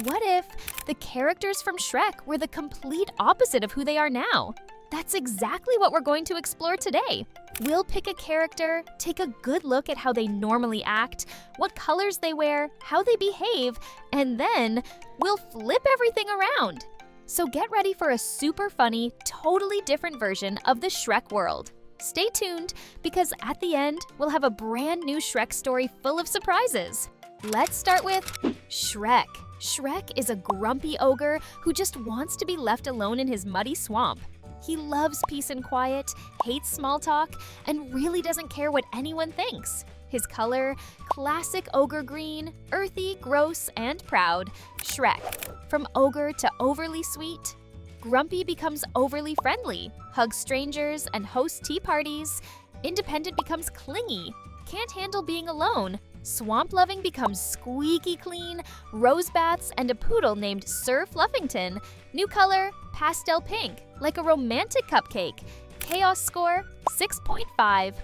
What if the characters from Shrek were the complete opposite of who they are now? That's exactly what we're going to explore today. We'll pick a character, take a good look at how they normally act, what colors they wear, how they behave, and then we'll flip everything around. So get ready for a super funny, totally different version of the Shrek world. Stay tuned, because at the end, we'll have a brand new Shrek story full of surprises. Let's start with Shrek. Shrek is a grumpy ogre who just wants to be left alone in his muddy swamp. He loves peace and quiet, hates small talk, and really doesn't care what anyone thinks. His color, classic ogre green, earthy, gross, and proud. Shrek. From ogre to overly sweet. Grumpy becomes overly friendly, hugs strangers and hosts tea parties. Independent becomes clingy, can't handle being alone. Swamp-loving becomes squeaky clean, rose baths, and a poodle named Sir Fluffington. New color, pastel pink, like a romantic cupcake. Chaos score, 6.5.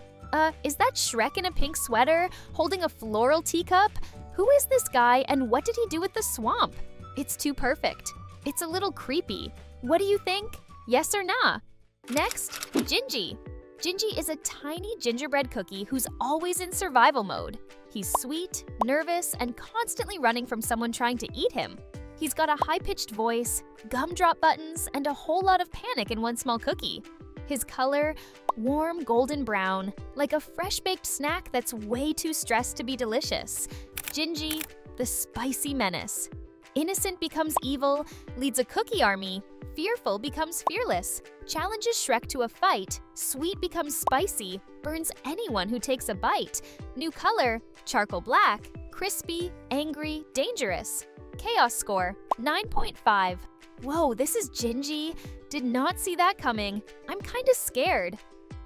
Is that Shrek in a pink sweater, holding a floral teacup? Who is this guy, and what did he do with the swamp? It's too perfect. It's a little creepy. What do you think? Yes or nah? Next, Gingy. Gingy is a tiny gingerbread cookie who's always in survival mode. He's sweet, nervous, and constantly running from someone trying to eat him. He's got a high-pitched voice, gumdrop buttons, and a whole lot of panic in one small cookie. His color, warm golden brown, like a fresh-baked snack that's way too stressed to be delicious. Gingy, the spicy menace. Innocent becomes evil, leads a cookie army. Fearful becomes fearless, challenges Shrek to a fight. Sweet becomes spicy, burns anyone who takes a bite. New color, charcoal black, crispy, angry, dangerous. Chaos score, 9.5. Whoa, this is Gingy. Did not see that coming. I'm kinda scared.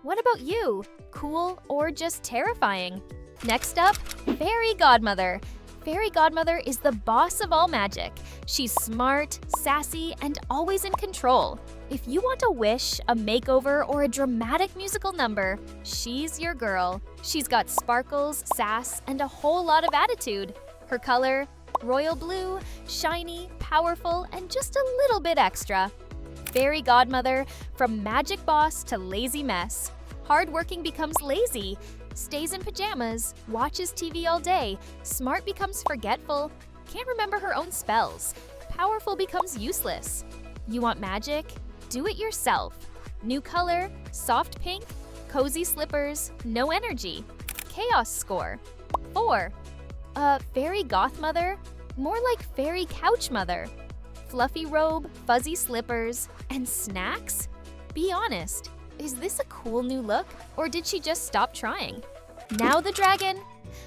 What about you? Cool or just terrifying? Next up, Fairy Godmother. Fairy Godmother is the boss of all magic. She's smart, sassy, and always in control. If you want a wish, a makeover, or a dramatic musical number, she's your girl. She's got sparkles, sass, and a whole lot of attitude. Her color, royal blue, shiny, powerful, and just a little bit extra. Fairy Godmother, from magic boss to lazy mess. Hardworking becomes lazy. Stays in pajamas, watches TV all day, smart becomes forgetful, can't remember her own spells, powerful becomes useless. You want magic? Do it yourself. New color, soft pink, cozy slippers, no energy. Chaos score, 4. Fairy Goth Mother? More like Fairy Couch Mother. Fluffy robe, fuzzy slippers, and snacks? Be honest. Is this a cool new look, or did she just stop trying? Now the dragon.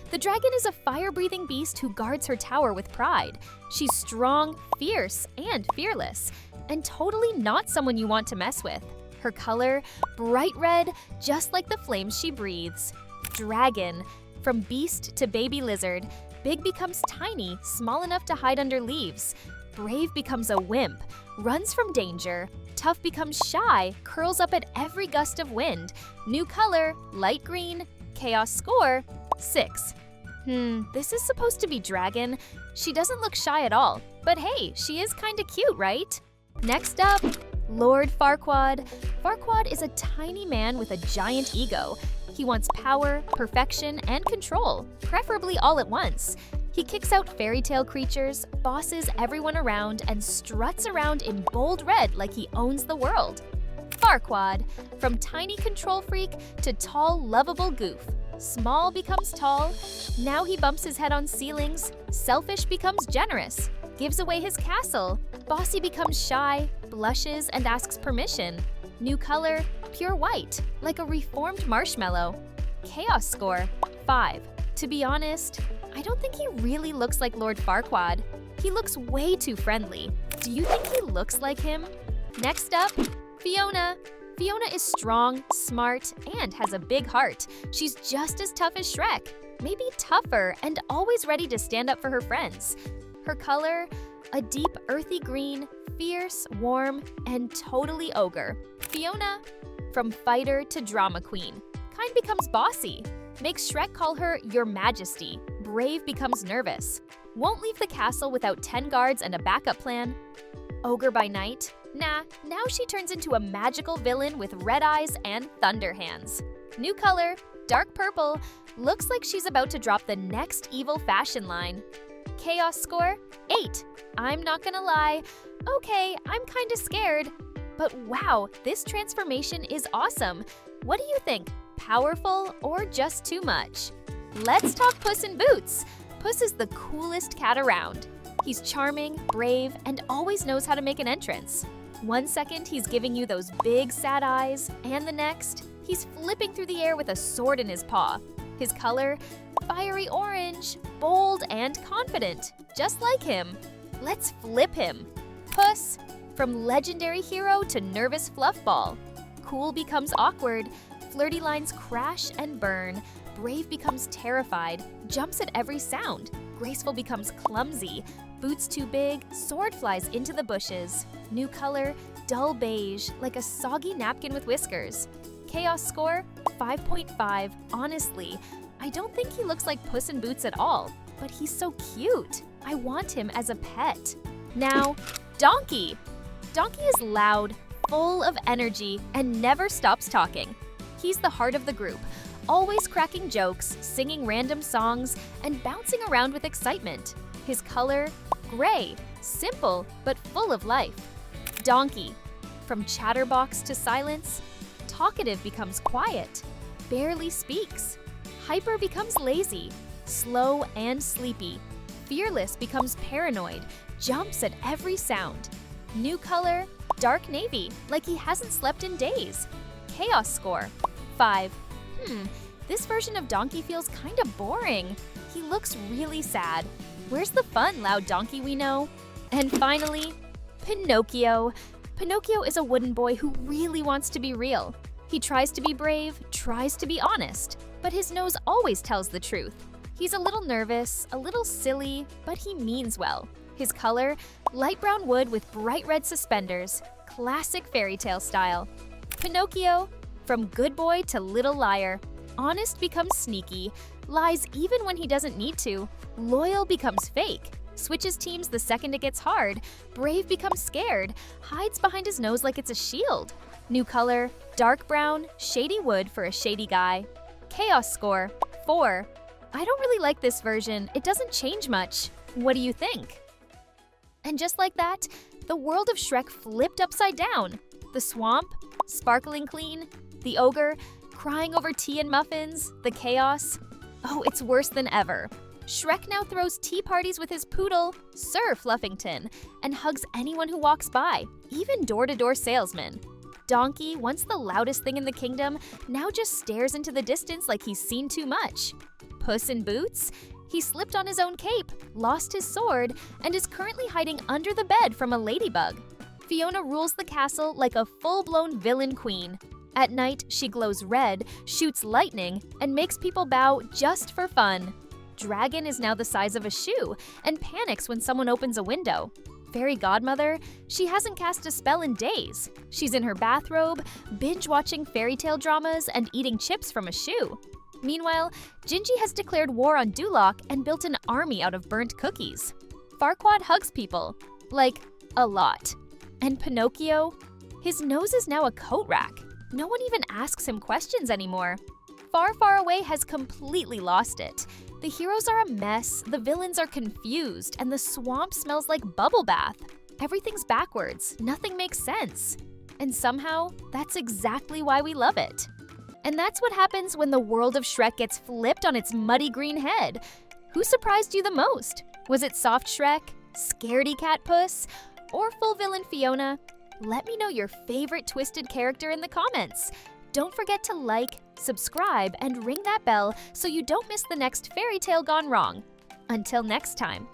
The dragon is a fire-breathing beast who guards her tower with pride. She's strong, fierce, and fearless, and totally not someone you want to mess with. Her color, bright red, just like the flames she breathes. Dragon. From beast to baby lizard, big becomes tiny, small enough to hide under leaves. Brave becomes a wimp, runs from danger. Tough becomes shy, curls up at every gust of wind. New color, light green. Chaos score, 6. This is supposed to be dragon. She doesn't look shy at all, but hey, she is kinda cute, right? Next up, Lord Farquaad. Farquaad is a tiny man with a giant ego. He wants power, perfection, and control, preferably all at once. He kicks out fairy tale creatures, bosses everyone around, and struts around in bold red like he owns the world. Farquaad. From tiny control freak to tall, lovable goof. Small becomes tall. Now he bumps his head on ceilings. Selfish becomes generous. Gives away his castle. Bossy becomes shy, blushes, and asks permission. New color, pure white, like a reformed marshmallow. Chaos score, 5. To be honest, I don't think he really looks like Lord Farquaad. He looks way too friendly. Do you think he looks like him? Next up, Fiona. Fiona is strong, smart, and has a big heart. She's just as tough as Shrek, maybe tougher, and always ready to stand up for her friends. Her color, a deep earthy green, fierce, warm, and totally ogre. Fiona. From fighter to drama queen. Kind becomes bossy. Makes Shrek call her Your Majesty. Brave becomes nervous. Won't leave the castle without 10 guards and a backup plan. Ogre by night? Nah, now she turns into a magical villain with red eyes and thunder hands. New color, dark purple, looks like she's about to drop the next evil fashion line. Chaos score, 8. I'm not gonna lie, okay, I'm kinda scared. But wow, this transformation is awesome. What do you think? Powerful or just too much? Let's talk Puss in Boots. Puss is the coolest cat around. He's charming, brave, and always knows how to make an entrance. One second, he's giving you those big sad eyes, and the next, he's flipping through the air with a sword in his paw. His color? Fiery orange, bold and confident, just like him. Let's flip him. Puss, from legendary hero to nervous fluffball. Cool becomes awkward, flirty lines crash and burn, brave becomes terrified, jumps at every sound, graceful becomes clumsy, boots too big, sword flies into the bushes. New color, dull beige, like a soggy napkin with whiskers. Chaos score, 5.5. Honestly, I don't think he looks like Puss in Boots at all, but he's so cute. I want him as a pet. Now, Donkey. Donkey is loud, full of energy, and never stops talking. He's the heart of the group, always cracking jokes, singing random songs, and bouncing around with excitement. His color? Gray, simple but full of life. Donkey. From chatterbox to silence, talkative becomes quiet, barely speaks. Hyper becomes lazy, slow and sleepy. Fearless becomes paranoid, jumps at every sound. New color? Dark navy, like he hasn't slept in days. Chaos score, 5. This version of Donkey feels kinda boring. He looks really sad. Where's the fun, loud donkey we know? And finally, Pinocchio. Pinocchio is a wooden boy who really wants to be real. He tries to be brave, tries to be honest, but his nose always tells the truth. He's a little nervous, a little silly, but he means well. His color? Light brown wood with bright red suspenders. Classic fairy tale style. Pinocchio, from good boy to little liar. Honest becomes sneaky, lies even when he doesn't need to. Loyal becomes fake, switches teams the second it gets hard. Brave becomes scared, hides behind his nose like it's a shield. New color, dark brown, shady wood for a shady guy. Chaos score, 4. I don't really like this version, it doesn't change much. What do you think? And just like that, the world of Shrek flipped upside down. The swamp, sparkling clean. The ogre, crying over tea and muffins. The chaos. Oh, it's worse than ever. Shrek now throws tea parties with his poodle, Sir Fluffington, and hugs anyone who walks by, even door-to-door salesmen. Donkey, once the loudest thing in the kingdom, now just stares into the distance like he's seen too much. Puss in Boots? He slipped on his own cape, lost his sword, and is currently hiding under the bed from a ladybug. Fiona rules the castle like a full-blown villain queen. At night, she glows red, shoots lightning, and makes people bow just for fun. Dragon is now the size of a shoe and panics when someone opens a window. Fairy Godmother? She hasn't cast a spell in days. She's in her bathrobe, binge-watching fairy tale dramas and eating chips from a shoe. Meanwhile, Gingy has declared war on Duloc and built an army out of burnt cookies. Farquaad hugs people. Like, a lot. And Pinocchio? His nose is now a coat rack. No one even asks him questions anymore. Far, Far Away has completely lost it. The heroes are a mess, the villains are confused, and the swamp smells like bubble bath. Everything's backwards, nothing makes sense. And somehow, that's exactly why we love it. And that's what happens when the world of Shrek gets flipped on its muddy green head. Who surprised you the most? Was it soft Shrek, scaredy cat Puss, or full villain Fiona? Let me know your favorite twisted character in the comments. Don't forget to like, subscribe, and ring that bell so you don't miss the next fairy tale gone wrong. Until next time.